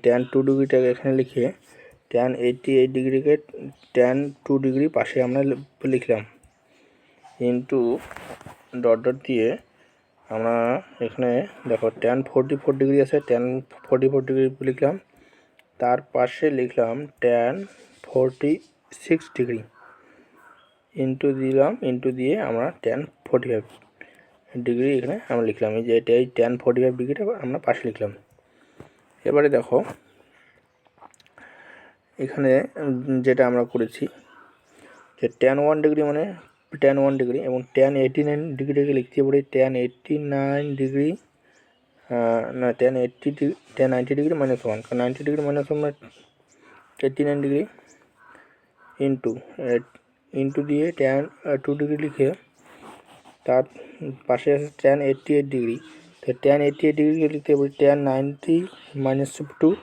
Tan 2 ডিগ্রিটাকে এখানে লিখে tan 88 ডিগ্রিকে tan 2 degree পাশে আমরা লিখলাম ইন্টু ডট ডট দিয়ে আমরা এখানে দেখো ট্যান 44 ডিগ্রি আছে, ট্যান 44 ডিগ্রি লিখলাম, তার পাশে লিখলাম ট্যান 46 ডিগ্রি ইন্টু দিলাম, ইন্টু দিয়ে আমরা ট্যান 45 ডিগ্রি এখানে আমরা লিখলাম। এই যে এই ট্যান 45 ডিগ্রিটা আমরা পাশে লিখলাম। এবারে দেখো এখানে যেটা আমরা করেছি যে ট্যান 1 ডিগ্রি মানে ট্যান 1 ডিগ্রি এবং ট্যান 89 ডিগ্রিকে লিখতে পারি ট্যান 89 ডিগ্রি না ট্যান 90 ডিগ্রি -1, কারণ 90 ডিগ্রি -1 মানে 89 ডিগ্রি ইন্টু দিয়ে ট্যান 2 ডিগ্রি লিখে তার পাশে আছে ট্যান 88 ডিগ্রি, তো ট্যান 88 ডিগ্রিকে লিখতে পারি ট্যান 90 -2